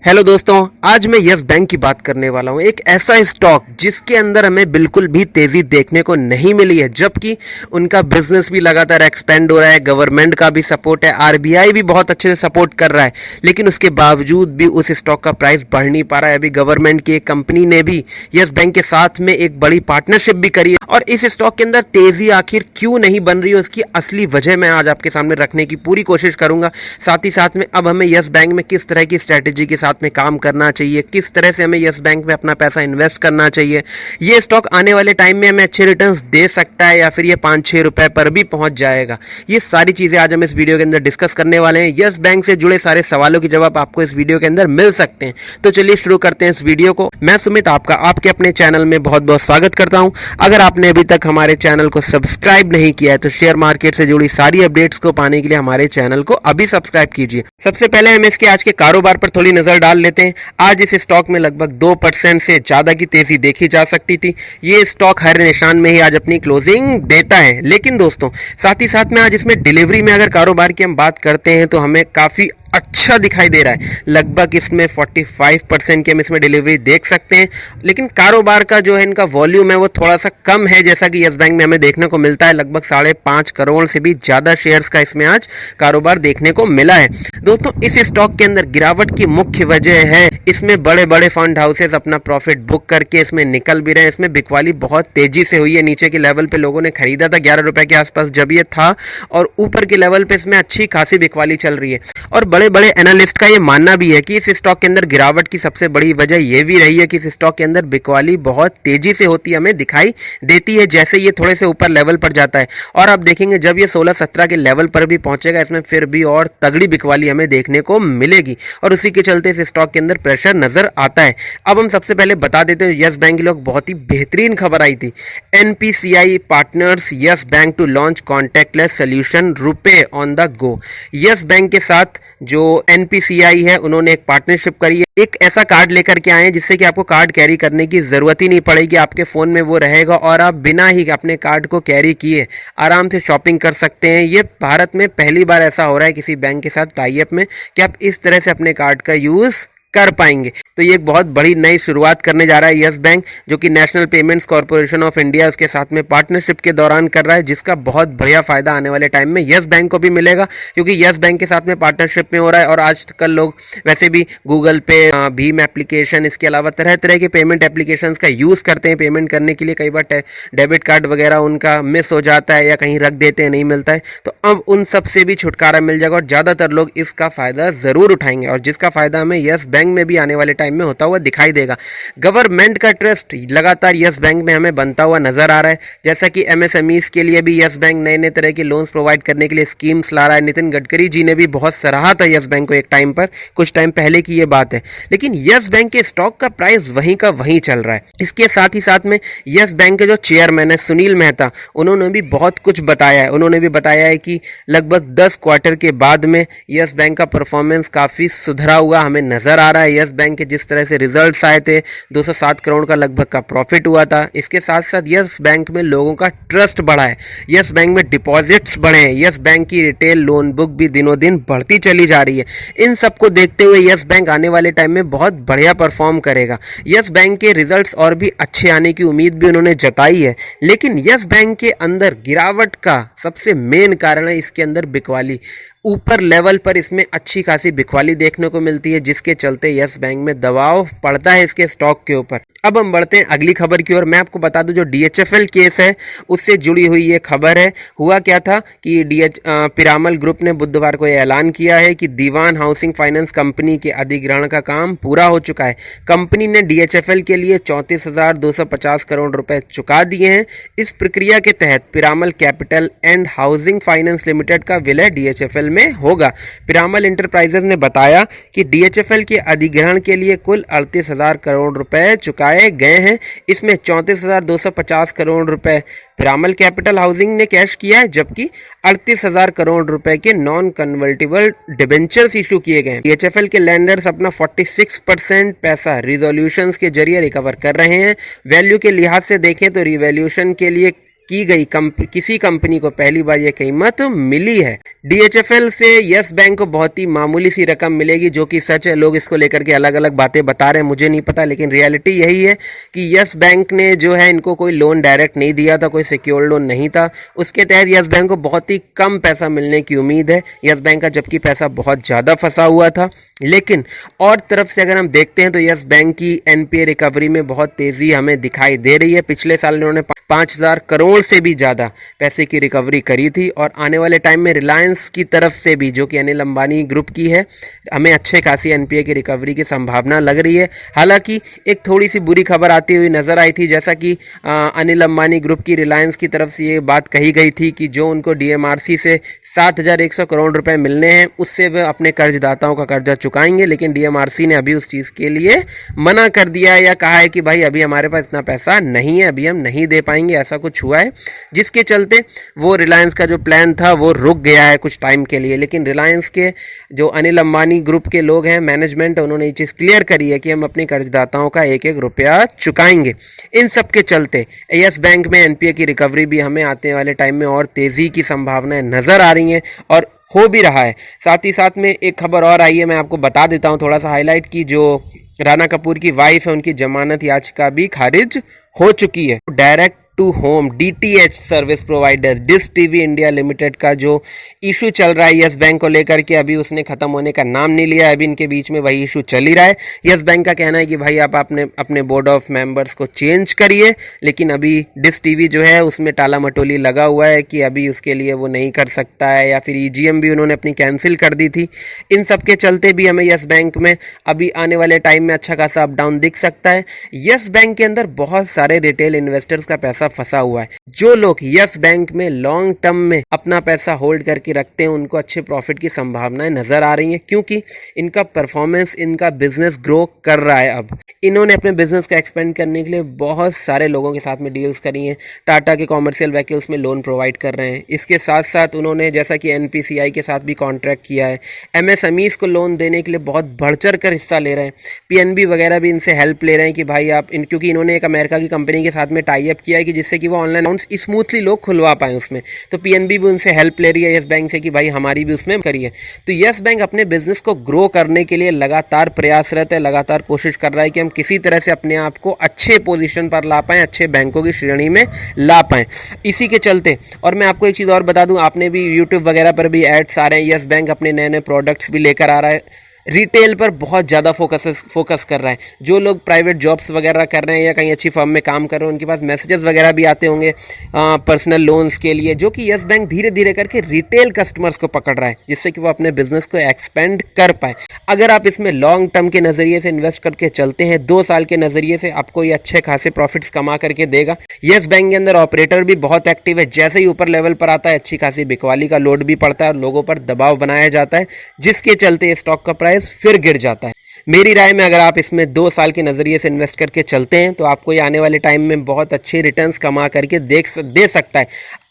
Hello दोस्तों, आज मैं यस बैंक की बात करने वाला हूं। एक ऐसा स्टॉक जिसके अंदर हमें बिल्कुल भी तेजी देखने को नहीं मिली है, जबकि उनका बिजनेस भी लगातार एक्सपेंड हो रहा है, गवर्नमेंट का भी सपोर्ट है, आरबीआई भी बहुत अच्छे से सपोर्ट कर रहा है, लेकिन उसके बावजूद भी उस स्टॉक का प्राइस बढ़ नहीं पा रहा है। अभी गवर्नमेंट की एक कंपनी ने भी यस बैंक के साथ में एक बड़ी पार्टनरशिप भी करी है, और इस स्टॉक के अंदर तेजी आखिर क्यों नहीं बन रही है, उसकी असली वजह मैं आज आपके सामने रखने की पूरी कोशिश करूंगा। साथ ही साथ में अब हमें यस बैंक में किस तरह की स्ट्रेटेजी के साथ में काम करना चाहिए, किस तरह से हमें यस बैंक में अपना पैसा इन्वेस्ट करना चाहिए, ये स्टॉक आने वाले टाइम में हमें अच्छे रिटर्न्स दे सकता है या फिर ये 5-6 रुपए पर भी पहुंच जाएगा। ये सारी चीजें आज हम इस वीडियो के अंदर डिस्कस करने वाले हैं। यस बैंक से जुड़े सारे सवालों के जवाब आपको इस वीडियो के अंदर मिल सकते हैं। तो चलिए शुरू करते हैं इस वीडियो को। मैं सुमित आपका आपके अपने चैनल में बहुत बहुत स्वागत करता हूं। अगर आपने अभी तक हमारे चैनल को सब्सक्राइब नहीं किया है तो शेयर मार्केट से जुड़ी सारी अपडेट्स को पाने के लिए हमारे चैनल को अभी सब्सक्राइब कीजिए। सबसे पहले हम इसके आज के कारोबार पर थोड़ी नजर डाल लेते हैं। आज इस स्टॉक में लगभग 2% से ज्यादा की तेजी देखी जा सकती थी। ये स्टॉक हर निशान में ही आज अपनी क्लोजिंग देता है। लेकिन दोस्तों, साथ ही साथ में आज इसमें डिलीवरी में अगर कारोबार की हम बात करते हैं तो हमें काफी अच्छा दिखाई दे रहा है। लगभग इसमें 45% की हम इसमें डिलीवरी देख सकते हैं, लेकिन कारोबार का जो है इनका वॉल्यूम है वो थोड़ा सा कम है, जैसा कि यस बैंक में हमें देखने को मिलता है। लगभग 5.5 करोड़ से भी ज़्यादा शेयर्स का इसमें आज कारोबार देखने को मिला है। दोस्तों, इस स्टॉक के अंदर गिरावट की मुख्य वजह है इसमें बड़े बड़े फंड हाउसेस अपना प्रॉफिट बुक करके इसमें निकल भी रहे हैं। इसमें बिकवाली बहुत तेजी से हुई है। नीचे के लेवल पे लोगों ने खरीदा था 11 रुपए के आसपास जब ये था, और ऊपर के लेवल पे इसमें अच्छी खासी बिकवाली चल रही है। और बड़े बड़े एनालिस्ट का ये मानना भी है कि इस स्टॉक के अंदर गिरावट की सबसे बड़ी वजह ये भी रही है कि इस स्टॉक के अंदर बिकवाली बहुत तेजी से होती हमें दिखाई देती है जैसे ये थोड़े से ऊपर लेवल पर जाता है। और आप देखेंगे जब ये 16-17 के लेवल पर भी पहुंचेगा, इसमें फिर भी और तगड़ी बिकवाली हमें देखने को मिलेगी, और उसी के चलते इस स्टॉक के अंदर प्रेशर नजर आता है। अब हम सबसे पहले बता देते हैं, यस बैंक के लोग बहुत ही बेहतरीन खबर आई थी। NPCI partners Yes Bank to launch contactless solution RuPay on the go. Yes Bank के साथ जो एनपीसीआई है उन्होंने एक पार्टनरशिप करी है। एक ऐसा कार्ड लेकर के आए हैं जिससे कि आपको कार्ड कैरी करने की जरूरत ही नहीं पड़ेगी। आपके फोन में वो रहेगा और आप बिना ही अपने कार्ड को कैरी किए आराम से शॉपिंग कर सकते हैं। ये भारत में पहली बार ऐसा हो रहा है किसी बैंक के साथ टाई अप में कि आप इस तरह से अपने कार्ड का यूज कर पाएंगे। तो ये एक बहुत बड़ी नई शुरुआत करने जा रहा है यस बैंक, जो कि national payments corporation of India उसके साथ में पार्टनरशिप के दौरान कर रहा है, जिसका बहुत बढ़िया फायदा आने वाले टाइम में यस बैंक को भी मिलेगा, क्योंकि यस बैंक के साथ में पार्टनरशिप में हो रहा है। और आजकल लोग वैसे भी गूगल पे, भीम एप्लीकेशन, इसके अलावा तरह तरह के पेमेंट एप्लीकेशंस का यूज करते हैं पेमेंट करने के लिए। कई बार डेबिट कार्ड वगैरह उनका मिस हो जाता है या कहीं रख देते हैं, नहीं मिलता है, तो अब उन सब से भी छुटकारा मिल जाएगा और ज्यादातर लोग इसका फायदा जरूर उठाएंगे, और जिसका फायदा हमें यस बैंक में भी आने वाले टाइम में होता हुआ दिखाई देगा। गवर्नमेंट का ट्रस्ट लगातार यस बैंक में हमें बनता हुआ नजर आ रहा है, जैसा कि एमएसएमईज के लिए भी यस बैंक नए नए तरह के लोन्स प्रोवाइड करने के लिए स्कीम्स ला रहा है। नितिन गडकरी जी ने भी बहुत सराहा था यस बैंक को एक टाइम पर, कुछ टाइम पहले की ये बात है। लेकिन यस बैंक के स्टॉक का प्राइस वहीं का वहीं चल रहा है। इसके साथ ही साथ में यस बैंक के जो चेयरमैन है सुनील मेहता, उन्होंने भी बहुत कुछ बताया है। उन्होंने भी बताया है कि लगभग 10 क्वार्टर के बाद में यस बैंक का परफॉर्मेंस काफी सुधरा हुआ हमें नजर आ रहा है। यस बैंक के जिस तरह से रिजल्ट्स आए थे, 207 करोड़ का लगभग का प्रॉफिट हुआ था। इसके साथ साथ यस बैंक में लोगों का ट्रस्ट बढ़ा है, यस बैंक में डिपॉजिट्स बढ़े हैं, यस बैंक की रिटेल लोन बुक भी दिनों दिन बढ़ती चली जा रही है। इन सबको देखते हुए यस बैंक आने वाले टाइम में बहुत बढ़िया परफॉर्म करेगा। यस बैंक के रिजल्ट्स और भी अच्छे आने की उम्मीद भी उन्होंने जताई है। लेकिन यस बैंक के अंदर गिरावट का सबसे मेन कारण है इसके अंदर बिकवाली। ऊपर लेवल पर इसमें अच्छी खासी बिकवाली देखने को मिलती है, जिसके चलते यस बैंक में दबाव पड़ता है इसके स्टॉक के ऊपर। अब हम बढ़ते हैं अगली खबर की ओर। मैं आपको बता दूं, जो डीएचएफएल केस है उससे जुड़ी हुई ये खबर है। हुआ क्या था कि पिरामल ग्रुप ने बुधवार को यह ऐलान किया है कि दीवान हाउसिंग फाइनेंस कंपनी के अधिग्रहण का काम पूरा हो चुका है। कंपनी ने डीएचएफएल के लिए 34,250 करोड़ रुपए चुका दिए हैं। इस प्रक्रिया के तहत Piramal capital and housing finance limited का विलय डीएचएफएल में होगा। पिरामल इंटरप्राइजेज ने बताया कि डीएचएफएल के अधिग्रहण के लिए कुल 38,000 करोड़ रुपए चुकाए गए हैं। इसमें 34,250 करोड़ रुपए पिरामल कैपिटल हाउसिंग ने कैश किया है, जबकि 38,000 करोड़ रुपए के नॉन कन्वर्टिबल डिबेंचर्स इशू किए गए हैं। डीएचएफएल के लैंडर्स अपना 46% पैसा रिजोल्यूशंस के जरिए रिकवर कर रहे हैं। वैल्यू के लिहाज से देखें तो रिवैल्यूएशन के लिए की गई किसी कंपनी को पहली बार ये कीमत मिली है। DHFL से यस बैंक को बहुत ही मामूली सी रकम मिलेगी, जो कि सच है। लोग इसको लेकर के अलग अलग बातें बता रहे हैं, मुझे नहीं पता, लेकिन रियलिटी यही है कि यस बैंक ने जो है इनको कोई लोन डायरेक्ट नहीं दिया था, कोई सिक्योर्ड लोन नहीं था। उसके तहत यस बैंक को बहुत ही कम पैसा मिलने की उम्मीद है यस बैंक का, जबकि पैसा बहुत ज़्यादा फंसा हुआ था। लेकिन और तरफ से अगर हम देखते हैं तो यस बैंक की NPA रिकवरी में बहुत तेज़ी हमें दिखाई दे रही है। पिछले साल इन्होंने 5,000 करोड़ से भी ज़्यादा पैसे की रिकवरी करी थी, और आने वाले टाइम में रिलायंस की तरफ से भी, जो कि अनिल अंबानी ग्रुप की है, हमें अच्छे खासी NPA की रिकवरी की संभावना लग रही है। हालांकि एक थोड़ी सी बुरी खबर आती हुई नजर आई थी, जैसा कि अनिल अंबानी ग्रुप की रिलायंस की तरफ से ये बात कही गई थी कि जो उनको DMRC से 7,100 करोड़ रुपए मिलने हैं, उससे वे अपने कर्जदाताओं का कर्जा चुकाएंगे। लेकिन DMRC ने अभी उस चीज़ के लिए मना कर दिया है, या कहा है कि भाई अभी हमारे पास इतना पैसा नहीं है, अभी हम नहीं दे पाएंगे, ऐसा कुछ हुआ है, जिसके चलते वो रिलायंस का जो प्लान था वो रुक गया है कुछ टाइम के लिए। लेकिन रिलायंस के जो अनिल अंबानी ग्रुप के लोग हैं, मैनेजमेंट, उन्होंने ये चीज़ क्लियर करी है कि हम अपने कर्जदाताओं का एक एक रुपया चुकाएंगे। इन सब के चलते यस बैंक में NPA की रिकवरी भी हमें आने वाले टाइम में और तेज़ी की संभावनाएं नज़र आ रही हैं, और हो भी रहा है। साथ ही साथ में एक खबर और आई है, मैं आपको बता देता हूँ थोड़ा सा हाईलाइट, की जो राणा कपूर की वाइफ है, उनकी जमानत याचिका भी खारिज हो चुकी है। Direct to home DTH service provider dish TV India limited का जो इशू चल रहा है यस बैंक को लेकर के, अभी उसने खत्म होने का नाम नहीं लिया। अभी इनके बीच में वही इशू चल ही रहा है। यस बैंक का कहना है कि भाई आप अपने बोर्ड ऑफ मेंबर्स को चेंज करिए, लेकिन अभी डिश टीवी जो है उसमें टाला मटोली लगा हुआ है कि अभी उसके लिए वो नहीं कर सकता है, या फिर EGM भी उन्होंने अपनी कैंसिल कर दी थी। इन सब के चलते भी हमें यस बैंक में अभी आने वाले टाइम में अच्छा खासा अप डाउन दिख सकता है। यस बैंक के अंदर बहुत सारे रिटेल इन्वेस्टर्स का पैसा फंसा हुआ है। जो लोग यस बैंक में लॉन्ग टर्म में अपना पैसा होल्ड करके रखते हैं, उनको अच्छे प्रॉफिट की संभावनाएं नजर आ रही हैं, क्योंकि इनका परफॉर्मेंस, इनका बिजनेस ग्रो कर रहा है। अब इन्होंने अपने बिजनेस का एक्सपेंड करने के लिए बहुत सारे लोगों के साथ में डील्स करी हैं। टाटा के कॉमर्शियल व्हीकल्स में लोन प्रोवाइड कर रहे हैं। इसके साथ साथ उन्होंने जैसा कि NPCI के साथ भी कॉन्ट्रैक्ट किया है। MSMEs को लोन देने के लिए बहुत बढ़ चढ़ कर हिस्सा ले रहे हैं। PNB वगैरह भी इनसे हेल्प ले रहे हैं कि भाई आप क्योंकि इन्होंने एक अमेरिका की कंपनी के साथ में टाई अप किया है कि जिससे कि वो ऑनलाइन अकाउंट्स स्मूथली लोग खुलवा पाए उसमें। तो PNB भी उनसे हेल्प ले रही है यस बैंक से कि भाई हमारी भी उसमें करिए। तो यस बैंक अपने बिजनेस को ग्रो करने के लिए लगातार प्रयासरत है, लगातार कोशिश कर रहा है कि हम किसी तरह से अपने आप को अच्छे पोजीशन पर ला पाएं, अच्छे बैंकों की श्रेणी में ला पाएं। इसी के चलते, और मैं आपको एक चीज़ और बता दूं, आपने भी यूट्यूब वगैरह पर भी एड्स आ रहे हैं, यस बैंक अपने नए नए प्रोडक्ट्स भी लेकर आ रहा है। रिटेल पर बहुत ज़्यादा फोकस कर रहा है। जो लोग प्राइवेट जॉब्स वगैरह कर रहे हैं या कहीं अच्छी फर्म में काम कर रहे हैं, उनके पास मैसेजेस वगैरह भी आते होंगे पर्सनल लोन्स के लिए, जो कि यस बैंक धीरे धीरे करके रिटेल कस्टमर्स को पकड़ रहा है, जिससे कि वो अपने बिजनेस को एक्सपेंड कर पाए। अगर आप इसमें लॉन्ग टर्म के नज़रिए से इन्वेस्ट करके चलते हैं, 2 साल के नज़रिए से, आपको ये अच्छे खासे प्रॉफिट्स कमा करके देगा। यस बैंक के अंदर ऑपरेटर भी बहुत एक्टिव है। जैसे ही ऊपर लेवल पर आता है, अच्छी खासी बिकवाली का लोड भी पड़ता है और लोगों पर दबाव बनाया जाता है, जिसके चलते स्टॉक का फिर गिर जाता है। मेरी राय में अगर आप इसमें 2 साल के नज़रिए से इन्वेस्ट करके चलते हैं, तो आपको ये आने वाले टाइम में बहुत अच्छे रिटर्न्स कमा करके दे सकता है।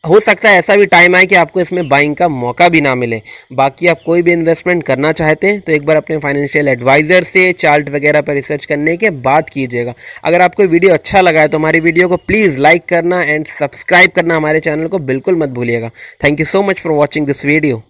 हो सकता है ऐसा भी टाइम आए कि आपको इसमें बाइंग का मौका भी ना मिले। बाकी आप कोई भी इन्वेस्टमेंट करना चाहते हैं तो एक बार अपने फाइनेंशियल एडवाइज़र से चार्ट वगैरह पर रिसर्च करने के बाद कीजिएगा। अगर आपको वीडियो अच्छा लगा है तो हमारी वीडियो को प्लीज़ लाइक करना एंड सब्सक्राइब करना हमारे चैनल को बिल्कुल मत भूलिएगा। Thank you so much for watching this video.